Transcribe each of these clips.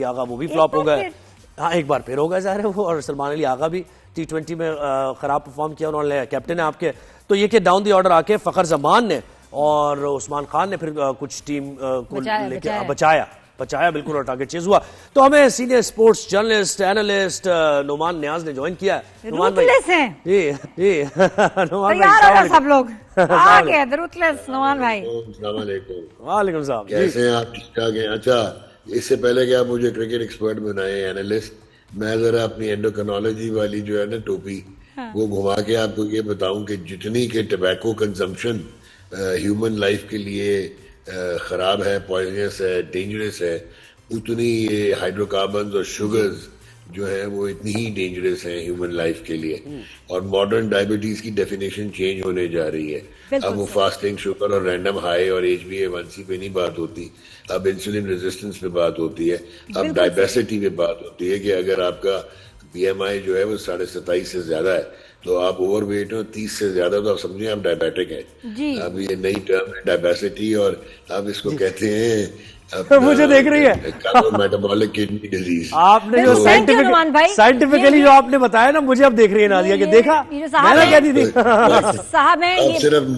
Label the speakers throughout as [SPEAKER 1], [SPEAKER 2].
[SPEAKER 1] आगा वो भी फ्लॉप हो गए। हाँ, एक बार फिर हो गया ज़ाहिर है वो। और सलमान अली आगा भी T20 में खराब परफॉर्म किया उन्होंने, कैप्टन है आपके। तो ये कि डाउन द ऑर्डर आके फ़खर जमान ने और उस्मान खान ने फिर कुछ टीम को लेके बचाया बिल्कुल, और टारगेट चेज हुआ। तो हमें senior sports journalist analyst Noman Niaz ने ज्वाइन किया। नुमान भाई जी नुमान भाई
[SPEAKER 2] सब लोग आ गए रूथलेस। नुमान भाई
[SPEAKER 1] वालेकुम सलाम,
[SPEAKER 3] कैसे हैं आप? ठीक ठाक हैं? अच्छा, इससे पहले कि आप मुझे क्रिकेट एक्सपर्ट बनाए एनालिस्ट, मैं जरा अपनी एंडोक्रिनोलॉजी वाली जो है ना टोपी, वो घुमा के आपको ये बताऊं कि जितनी के टबैको कंजम्पशन ह्यूमन लाइफ के लिए खराब है, पॉइजनस है, डेंजरस है, उतनी ये हाइड्रोकार्बन्स और शुगर्स जो है वो इतनी ही डेंजरस है ह्यूमन लाइफ के लिए। और मॉडर्न डायबिटीज की डेफिनेशन चेंज होने जा रही है। अब वो फास्टिंग शुगर और रैंडम हाई और HbA1c पे नहीं बात होती, अब इंसुलिन रेजिस्टेंस पे बात होती है, अब डायबेसिटी पे बात होती है कि अगर आपका BMI जो है वो 27.5 से ज्यादा है तो आप ओवरवेट हो, 30 से ज्यादा तो आप समझिए आप डायबिटिक हैं। अब ये नई टर्म है डायबेसिटी, और अब इसको कहते हैं
[SPEAKER 1] मुझे देख रही है
[SPEAKER 3] मेटाबॉलिक किडनी डिजीज।
[SPEAKER 1] आपने जो साइंटिफिकली जो आपने बताया ना, मुझे अब देख रही है नादिया कि देखा मैंने क्या दी थी
[SPEAKER 2] साहब है।
[SPEAKER 3] सिर्फ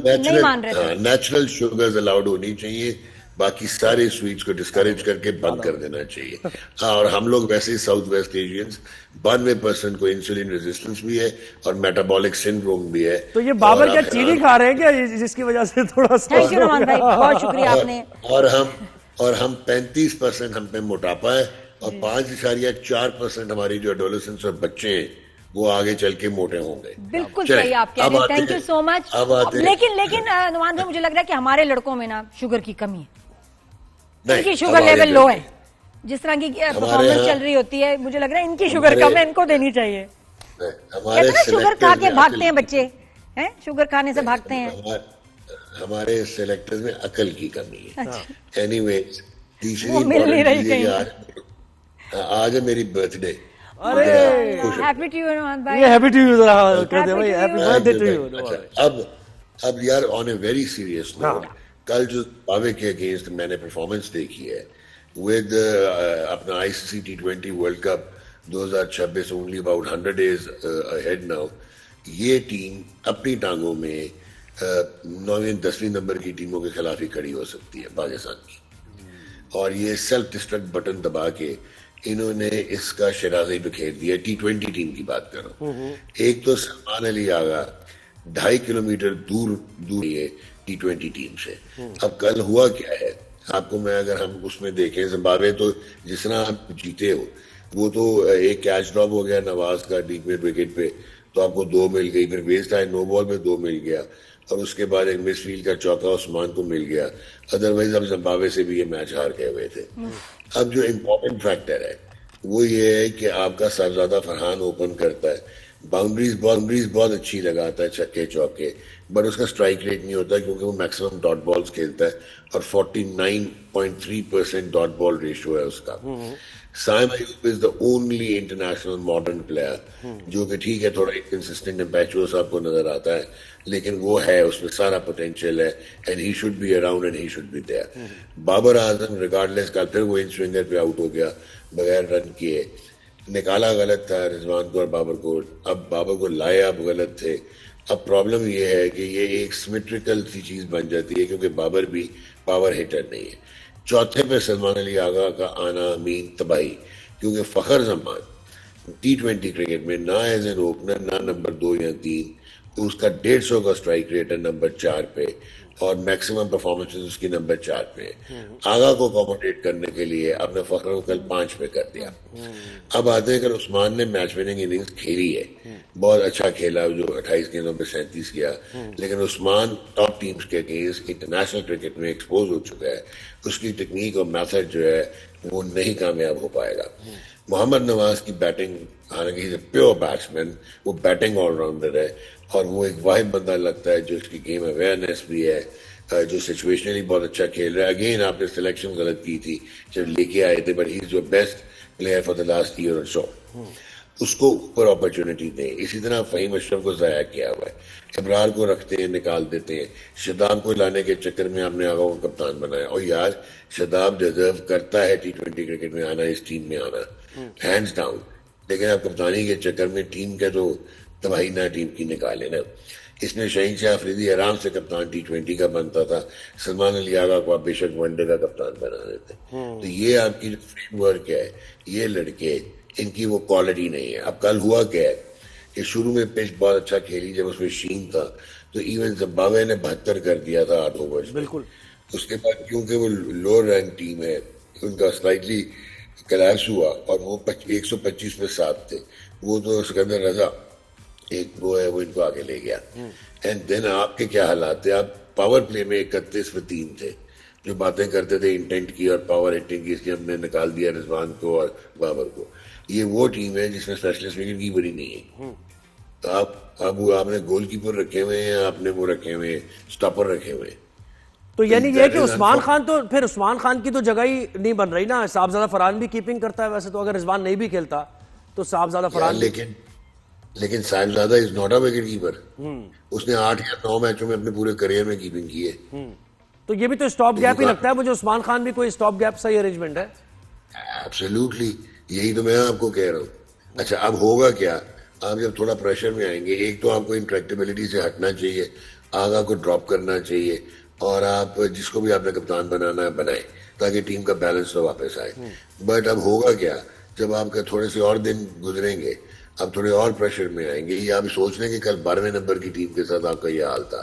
[SPEAKER 3] नेचुरल शुगर्स अलाउड होनी चाहिए, बाकी सारे स्वीट्स को डिस्करेज करके बंद कर देना चाहिए। और हम लोग वैसे ही साउथ वेस्ट एशियंस 92% को इंसुलिन रेजिस्टेंस भी है और मेटाबॉलिक सिंड्रोम भी है।
[SPEAKER 1] तो ये बाबर क्या चीनी खा रहे हैं क्या, जिसकी वजह से थोड़ा सा?
[SPEAKER 2] थैंक यू नुमान भाई, बहुत शुक्रिया आपने।
[SPEAKER 3] और हम 35% हम पे मोटापा है और 5.4% हमारी जो एडोलेसेंस और बच्चे हैं वो आगे चल के मोटे होंगे।
[SPEAKER 2] बिल्कुल सही आप कह रहे हैं, थैंक यू सो मच। लेकिन नुमान भाई मुझे लग रहा है कि हमारे लड़कों में ना शुगर की कमी है, इनकी शुगर लेवल लो है। जिस तरह की परफॉर्मेंस चल रही होती है, मुझे लग रहा है इनकी शुगर कम है, इनको देनी चाहिए। कितना शुगर खा के भागते हैं बच्चे, हैं शुगर खाने से भागते हैं।
[SPEAKER 3] हमारे सेलेक्टर्स में अकल की कमी है। एनीवेज,
[SPEAKER 2] वो मिल नहीं रही कहीं।
[SPEAKER 3] आज है मेरी बर्थडे।
[SPEAKER 2] अरे हैप्पी टू यू नुमान भाई।
[SPEAKER 1] हैप्पी टू यू कहते भाई, हैप्पी बर्थडे टू यू।
[SPEAKER 3] अब यार on a very serious note, कल जो जिम्बाब्वे के अगेंस्ट मैंने परफॉर्मेंस देखी है विद अपना ICC T20 world cup 2026 only about 100 days ahead now, ये टीम अपनी टांगों में 9वें 10वें नंबर की टीमों के खिलाफ ही खड़ी हो सकती है पाकिस्तान की। और ये सेल्फ डिस्ट्रक्ट बटन दबा के इन्होंने इसका शराज़ी बिखेर दिया। T20 टीम की बात करो, एक तो सलमान अली आगा 2.5 किलोमीटर दूर है T20 टीम से। अब कल हुआ क्या है आपको मैं अगर हम उसमें देखें, जिम्बाब्वे तो जिस तरह आप जीते हो, वो तो एक कैच ड्रॉप हो गया नवाज का डीप मिड विकेट पे, तो आपको 2 मिल गई, फिर वेस्ट आए नो बॉल में 2 मिल गया, और उसके बाद एक मिसफील्ड का चौका उस्मान को मिल गया। अदरवाइज अब जिम्बाब्वे से भी ये मैच हार गए हुए थे। अब जो इम्पोर्टेंट फैक्टर है वो ये है कि आपका साहबजादा फरहान ओपन करता है, बाउंड्रीज बहुत अच्छी लगाता है, छक्के चौके, बट उसका स्ट्राइक रेट नहीं होता क्योंकि वो मैक्सिमम डॉट बॉल्स खेलता है और 49.3% डॉट बॉल रेशियो है उसका। Saim Ayub is the only international modern player जो कि ठीक है थोड़ा इनकंसिस्टेंट इम्पैचुअस आपको नजर आता है, लेकिन वो है, उसमें सारा पोटेंशियल है and he should be around and he should be there. Babar Azam regardless कल फिर वो इन स्विंगर पे आउट हो गया बगैर रन किए, निकाला गलत था रिजवान को और बाबर को, अब बाबर को लाए अब गलत थे। अब प्रॉब्लम ये है कि ये एक सिमेट्रिकल सी चीज बन जाती है क्योंकि बाबर भी पावर हिटर नहीं है। चौथे पे सलमान अली आगा का आना मीन तबाही, क्योंकि फखर जमान T20 क्रिकेट में ना एज एन ओपनर ना नंबर 2 या 3, उसका 150 का स्ट्राइक रेट है नंबर 4 पे और मैक्सिमम परफॉर्मेंसेस उसकी नंबर 4 पे। आगा को अकोमोडेट करने के लिए आपने फखर को कल 5 पे कर दिया। अब आते हैं, कल उस्मान ने मैच विनिंग इनिंग्स खेली है, बहुत अच्छा खेला, जो 28 गेंदों में 37 किया, लेकिन उस्मान टॉप टीम्स के अगेंस्ट इंटरनेशनल क्रिकेट में एक्सपोज हो चुका है, उसकी टेक्निक और मेथड जो है वो नहीं कामयाब हो पाएगा। मोहम्मद नवाज की बैटिंग, हालांकि इज ए प्योर बैट्समैन, वो बैटिंग ऑलराउंडर है और वो एक वाहिद बंदा लगता है जो इसकी गेम अवेयरनेस भी है, जो सिचुएशनली बहुत अच्छा खेल रहा है। अगेन आपने सिलेक्शन गलत की थी जब लेके आए थे, but he is your best player for the last year और सो। उसको ऊपर अपॉर्चुनिटी दें। इसी तरह फहीम अशरफ को जाया किया हुआ है, इब्रार को रखते हैं, निकाल देते हैं। शदाब को लाने के चक्कर में आपने आगा को कप्तान बनाया, और यार शदाब डिजर्व करता है T20 क्रिकेट में आना, इस टीम में आना, हैंड्स डाउन। लेकिन आप कप्तानी के चक्कर में टीम का तो तबाही ना टीम की निकाले ना। इसमें शहीन शाह अफरीदी आराम से कप्तान T20 का बनता था, सलमान अली आगा को आप बेशक वनडे का कप्तान बना देते। तो ये आपकी जो फ्रेमवर्क है, ये लड़के, इनकी वो क्वालिटी नहीं है। अब कल हुआ क्या है कि शुरू में पिच बहुत अच्छा खेली, जब उसमें शीन था तो इवन जिम्बाब्वे ने 72 कर दिया था 8 ओवर
[SPEAKER 1] बिल्कुल।
[SPEAKER 3] उसके बाद क्योंकि वो लोअर रैंक टीम है, उनका स्लाइटली कलैप्स हुआ और वो 125 में 7 थे, वो तो सिकंदर रजा एक वो है, वो इनको आगे ले गया। एंड देन आपके क्या हालात थे, आप पावर प्ले में 31 में 3 थे, जो बातें करते थे इंटेंट की और पावर हिटिंग की, इसलिए हमने निकाल दिया रिजवान को और बाबर को। ये वो टीम है जिसमें स्पेशलिस्ट विकेट कीपर ही नहीं है। तो अब आपने गोलकीपर रखे हुए हैं, आपने वो रखे हुए हैं, स्टॉपर रखे हुए हैं।
[SPEAKER 1] तो यानी ये कि उस्मान खान, तो फिर उस्मान खान की तो जगह ही नहीं बन रही ना। साहबजादा फरहान भी कीपिंग करता है वैसे तो, अगर रिजवान नहीं भी खेलता तो साहबजादा फरहान।
[SPEAKER 3] लेकिन Sahibzada is not a wicket keeper. उसने 8 या 9 मैचों में अपने पूरे करियर में कीपिंग की है।
[SPEAKER 1] तो ये भी तो स्टॉप गैप ही लगता है मुझे। उस्मान खान भी कोई स्टॉप गैप सही अरेंजमेंट है।
[SPEAKER 3] एब्सोल्युटली, यही तो मैं आपको कह रहा हूँ। अच्छा, अब होगा क्या, आप जब थोड़ा प्रेशर में आएंगे, एक तो आपको इंट्रैक्टेबिलिटी से हटना चाहिए, आगा को ड्रॉप करना चाहिए, और आप जिसको भी आपने कप्तान बनाना है बनाए, ताकि टीम का बैलेंस तो वापस आए। बट अब होगा क्या, जब आपके थोड़े से और दिन गुजरेंगे, अब थोड़े और प्रेशर में आएंगे। ये आप सोच लें कि कल 12वें नंबर की टीम के साथ आपका ये हाल था,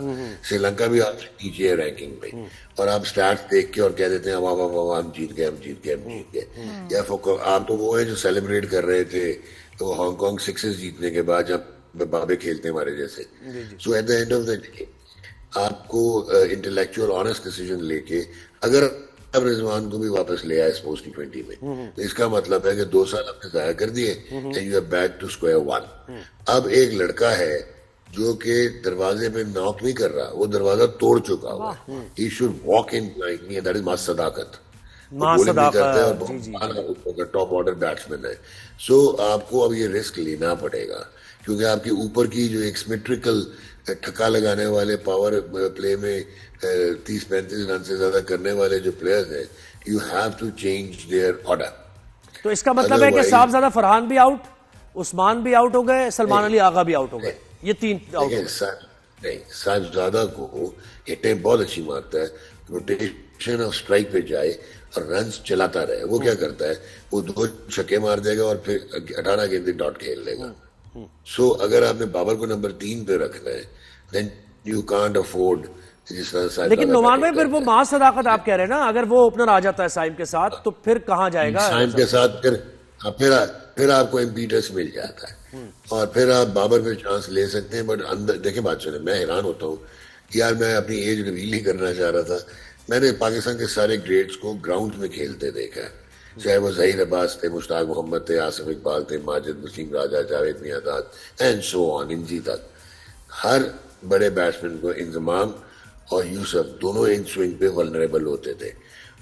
[SPEAKER 3] श्रीलंका भी आपसे नीचे है रैंकिंग में, और आप स्टैट्स देख के और कह देते हैं वाह वाह वाह हम जीत गए, हम जीत गए, हम जीत गए। या आप तो वो है जो सेलिब्रेट कर रहे थे तो हांगकांग 6 जीतने के बाद, जब बाबे खेलते हमारे जैसे। So at the end of the day आपको इंटेलेक्चुअल ऑनेस्ट डिसीजन लेके, अगर अब रिजवान को भी वापस ले आए स्पोर्ट्स T20 में, तो इसका मतलब है कि 2 साल आपने जाया कर दिए and you are back to square one. अब एक लड़का है जो कि दरवाजे पे नॉक नहीं कर रहा, वो दरवाजा तोड़ चुका हुआ है। He should walk in like me, that is मां सदाकत। टॉप ऑर्डर बैट्समैन है। सो आपको अब ये रिस्क लेना पड़ेगा, क्योंकि आपके ऊपर की जो एक सिमेट्रिकल ठक्का लगाने वाले, पावर प्ले में 30-35 रन से ज्यादा करने वाले जो प्लेयर्स हैं, you have to change their order.
[SPEAKER 1] तो इसका मतलब है कि साहबजादा फरहान भी आउट, उस्मान भी आउट हो गए, सलमान अली आगा भी आउट हो गए, ये 3 आउट हो गए।
[SPEAKER 3] नहीं, साहबजादा को हिटें बहुत अच्छी मारता है, रोटेशन ऑफ स्ट्राइक पे जाए और रन्स चलाता रहे। वो क्या करता है, वो 2 छक्के मार देगा और फिर 18 गेंदे डॉट खेल लेगा। सो अगर आपने बाबर को नंबर 3 पे रखना है, देन यू कांट अफोर्ड जिस तरह।
[SPEAKER 1] लेकिन नुमान भाई, फिर वो मां सदाकत आप कह रहे हैं ना, अगर वो ओपनर आ जाता है साइम के साथ, तो फिर कहां जाएगा
[SPEAKER 3] साइम के साथ? फिर आपको इम्पीटस मिल जाता है और फिर आप बाबर पे चांस ले सकते हैं। बट अंदर देखें, बात सुने, मैं हैरान होता हूँ यार, मैं अपनी एज रिवील नहीं करना चाह रहा था। मैंने पाकिस्तान के सारे ग्रेड्स को ग्राउंड में खेलते देखा है, चाहे वो जहीर अब्बास थे, मुश्ताक मोहम्मद थे, आसिफ इकबाल थे, Majid Wasim Raja, Javed Miandad and so on, Inzi तक। हर बड़े बैट्समैन को इंजमाम और यूसुफ दोनों इन स्विंग पे वल्नरेबल होते थे,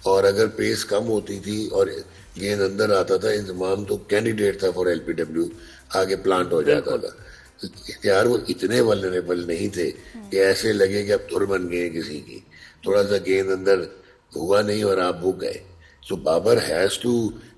[SPEAKER 3] और अगर पेस कम होती थी और गेंद अंदर आता था, इंजमाम तो कैंडिडेट था फॉर LPW, आगे प्लांट हो जाता था। यार वो इतने वल्नरेबल नहीं थे कि ऐसे लगे कि अब धुर बन गए किसी की, थोड़ा सा गेंद अंदर हुआ नहीं और आप भूख गए। So Babar has to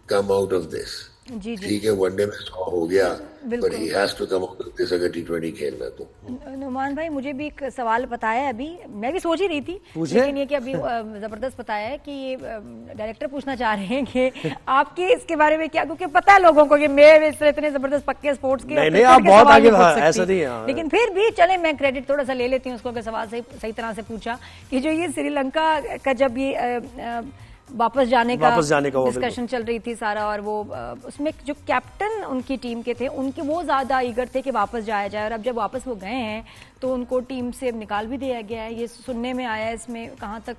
[SPEAKER 3] come out of this. ठीक है, वनडे में 100 हो गया, but he has to come out of this अगर T20 खेलना तो।
[SPEAKER 2] नुमान भाई, मुझे भी एक सवाल पता है, अभी मैं भी सोच ही रही थी, लेकिन ये कि अभी जबरदस्त पता है कि ये डायरेक्टर पूछना चाह रहे हैं कि आपके इसके बारे में क्या, क्योंकि पता है लोगों को कि मैं इतने जबरदस्त पक्के स्पोर्ट्स के
[SPEAKER 1] नहीं, आप बहुत आगे, ऐसा नहीं है।
[SPEAKER 2] लेकिन फिर भी चले, मैं क्रेडिट थोड़ा सा ले लेती हूँ उसको, अगर सवाल सही तरह से पूछा कि जो ये श्रीलंका का जब ये वापस जाने का डिस्कशन चल रही थी सारा, और वो उसमें जो कैप्टन उनकी टीम के थे, उनके वो ज्यादा ईगर थे कि वापस जाया जाए, और अब जब वापस वो गए हैं तो उनको टीम से निकाल भी दिया गया है। ये सुनने में आया है, इसमें कहाँ तक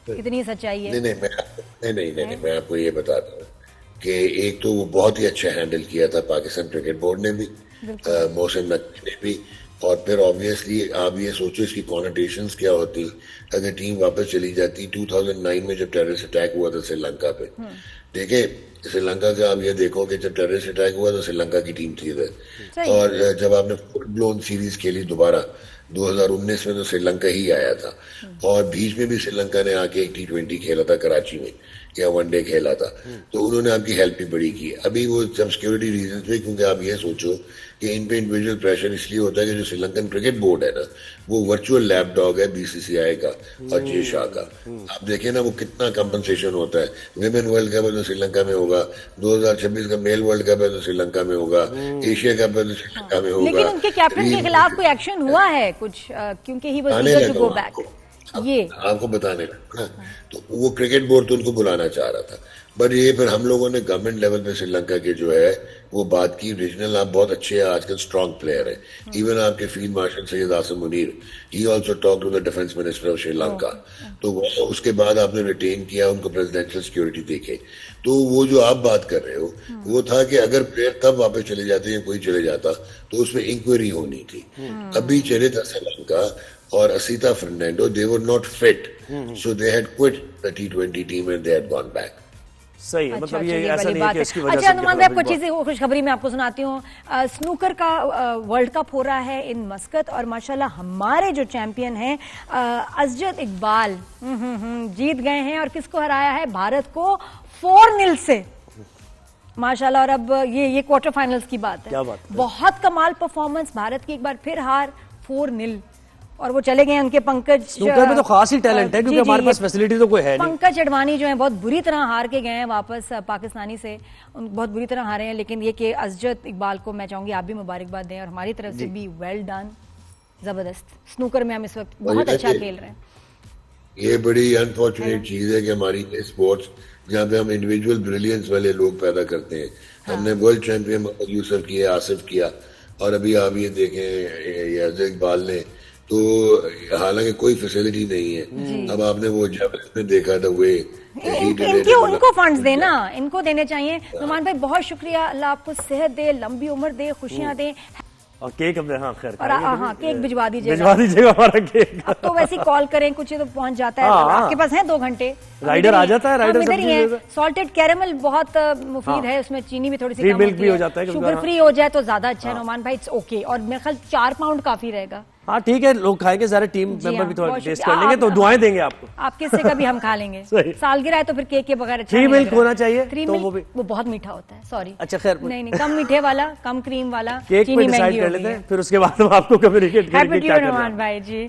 [SPEAKER 2] कितनी सच्चाई है?
[SPEAKER 3] नहीं, मैं आपको ये बताता हूँ कि एक तो वो बहुत ही अच्छा हैंडल किया था पाकिस्तान क्रिकेट बोर्ड ने भी, मोहसिन नकवी ने भी, और फिर ऑब्वियसली आप ये सोचो इसकी कॉनोटेशंस क्या होती अगर टीम वापस चली जाती 2009 में जब टेररिस्ट अटैक हुआ था श्रीलंका पे। देखिए श्रीलंका का आप ये देखो कि जब टेररिस्ट अटैक हुआ तो श्रीलंका की टीम थी इधर, और जब आपने फुल ब्लोन सीरीज खेली दोबारा 2019 में तो श्रीलंका ही आया था, और बीच में भी श्रीलंका ने आके एक T20 खेला था कराची में या वनडे खेला था, तो उन्होंने आपकी हेल्प भी बड़ी की। अभी वो सब सिक्योरिटी रीजन पे, क्योंकि आप ये सोचो कि इन पे इंडिविजुअल प्रेशर इसलिए होता है कि जो श्रीलंकन क्रिकेट बोर्ड है ना वो वर्चुअल लैप डॉग है BCCI का और जे शाह का। आप देखिए ना वो कितना कंपनसेशन होता है। विमेन वर्ल्ड कप है तो श्रीलंका में होगा, 2026 का मेल वर्ल्ड कप है तो श्रीलंका में होगा, एशिया कप है तो श्रीलंका में होगा।
[SPEAKER 2] लेकिन उनके कैप्टन के खिलाफ कोई एक्शन हुआ है कुछ, क्योंकि he was eager to go back. ये
[SPEAKER 3] आपको बताने लगा, तो वो क्रिकेट बोर्ड तो उनको बुलाना चाह रहा था, बट ये फिर हम लोगों ने गवर्नमेंट लेवल पे श्रीलंका के जो है वो बात की। रीजनल आप बहुत अच्छे हैं, आजकल स्ट्रॉन्ग प्लेयर है। इवन आपके field marshal Syed Asim Munir, he also talk to the defence minister of Sri Lanka. तो उसके बाद आपने रिटेन किया उनको प्रेसिडेंशियल सिक्योरिटी देके। तो वो जो आप बात कर रहे हो वो था कि अगर प्लेयर तब वापस चले जाते या कोई चले जाता तो उसमें इंक्वायरी होनी थी। अभी चले था श्रीलंका और Asitha Fernando, they were not fit, so they had quit the T20 team and they had gone back.
[SPEAKER 1] सही है, मतलब ये
[SPEAKER 2] चलिए,
[SPEAKER 1] ऐसा
[SPEAKER 2] बड़ी
[SPEAKER 1] नहीं है
[SPEAKER 2] बात
[SPEAKER 1] कि
[SPEAKER 2] है।
[SPEAKER 1] इसकी वजह
[SPEAKER 2] अच्छा
[SPEAKER 1] से
[SPEAKER 2] अनुमान भाई, आपको चीजें खुशखबरी मैं आपको सुनाती हूँ। स्नूकर का वर्ल्ड कप हो रहा है इन मस्कत, और माशाल्लाह हमारे जो चैंपियन हैं अजद इकबाल जीत गए हैं, और किसको हराया है? भारत को 4-0 से माशाल्लाह। और अब ये क्वार्टर फाइनल्स की बात है।
[SPEAKER 1] क्या बात है?
[SPEAKER 2] बहुत कमाल परफॉर्मेंस भारत की, एक बार फिर हार 4-0, और वो चले गए उनके पंकज।
[SPEAKER 1] स्नूकर में तो खास ही टैलेंट है क्योंकि हमारे पास फैसिलिटी तो कोई है नहीं।
[SPEAKER 2] पंकज अडवाणी जो है बहुत बुरी तरह हार के गए हैं वापस पाकिस्तानी से, उन बहुत बुरी तरह हारे हैं। लेकिन ये कि अजद इकबाल को मैं चाहूंगी आप भी मुबारकबाद दें, और हमारी तरफ से भी वेल डन, जबरदस्त। स्नूकर में हम इस वक्त बहुत अच्छा खेल रहे हैं।
[SPEAKER 3] ये बड़ी अनफॉर्चुनेट चीज है कि हमारी स्पोर्ट्स जहाँ पे हम इंडिविजुअल ब्रिलियंस वाले लोग पैदा करते हैं। हमने वर्ल्ड चैंपियन मोहम्मद यूसुफ किया, आसिफ किया, और अभी आप ये देखें अजद इकबाल ने, तो हालांकि कोई फैसिलिटी नहीं है। अब आपने वो जब में देखा था वे
[SPEAKER 2] इनको फंड्स देना, इनको देने चाहिए। नुमान भाई बहुत शुक्रिया, अल्लाह आपको सेहत दे, लंबी उम्र दे, खुशियां दे,
[SPEAKER 1] और केक हमने खैर
[SPEAKER 2] और हाँ केक भिजवा
[SPEAKER 1] दीजिएगा हमारा केक।
[SPEAKER 2] अब तो वैसे कॉल करें कुछ तो पहुंच जाता है। आपके पास है 2 घंटे,
[SPEAKER 1] राइडर आ जाता है। राइडर
[SPEAKER 2] इधर ही है। सॉल्टेड कैरेमल बहुत मुफीद है, उसमें चीनी भी थोड़ी सी कम होती है, शुगर फ्री हो जाए तो ज्यादा अच्छा है। नुमान भाई इट्स ओके, और मेरे ख्याल 4 पाउंड काफी रहेगा।
[SPEAKER 1] हाँ ठीक है, लोग खाएंगे, सारे टीम मेंबर भी थोड़ा टेस्ट कर लेंगे, तो दुआएं देंगे आपको।
[SPEAKER 2] आपके से कभी हम खा लेंगे। सालगिरह है तो फिर केक के बगैर अच्छा
[SPEAKER 1] 3 मिल्क होना चाहिए,
[SPEAKER 2] तो वो बहुत मीठा होता है। सॉरी,
[SPEAKER 1] अच्छा खैर,
[SPEAKER 2] नहीं कम मीठे वाला, कम क्रीम वाला
[SPEAKER 1] केक पे डिसाइड कर लेते हैं, फिर उसके बाद हम आपको कम्युनिकेट करेंगे क्या करना है।
[SPEAKER 2] भाई जी।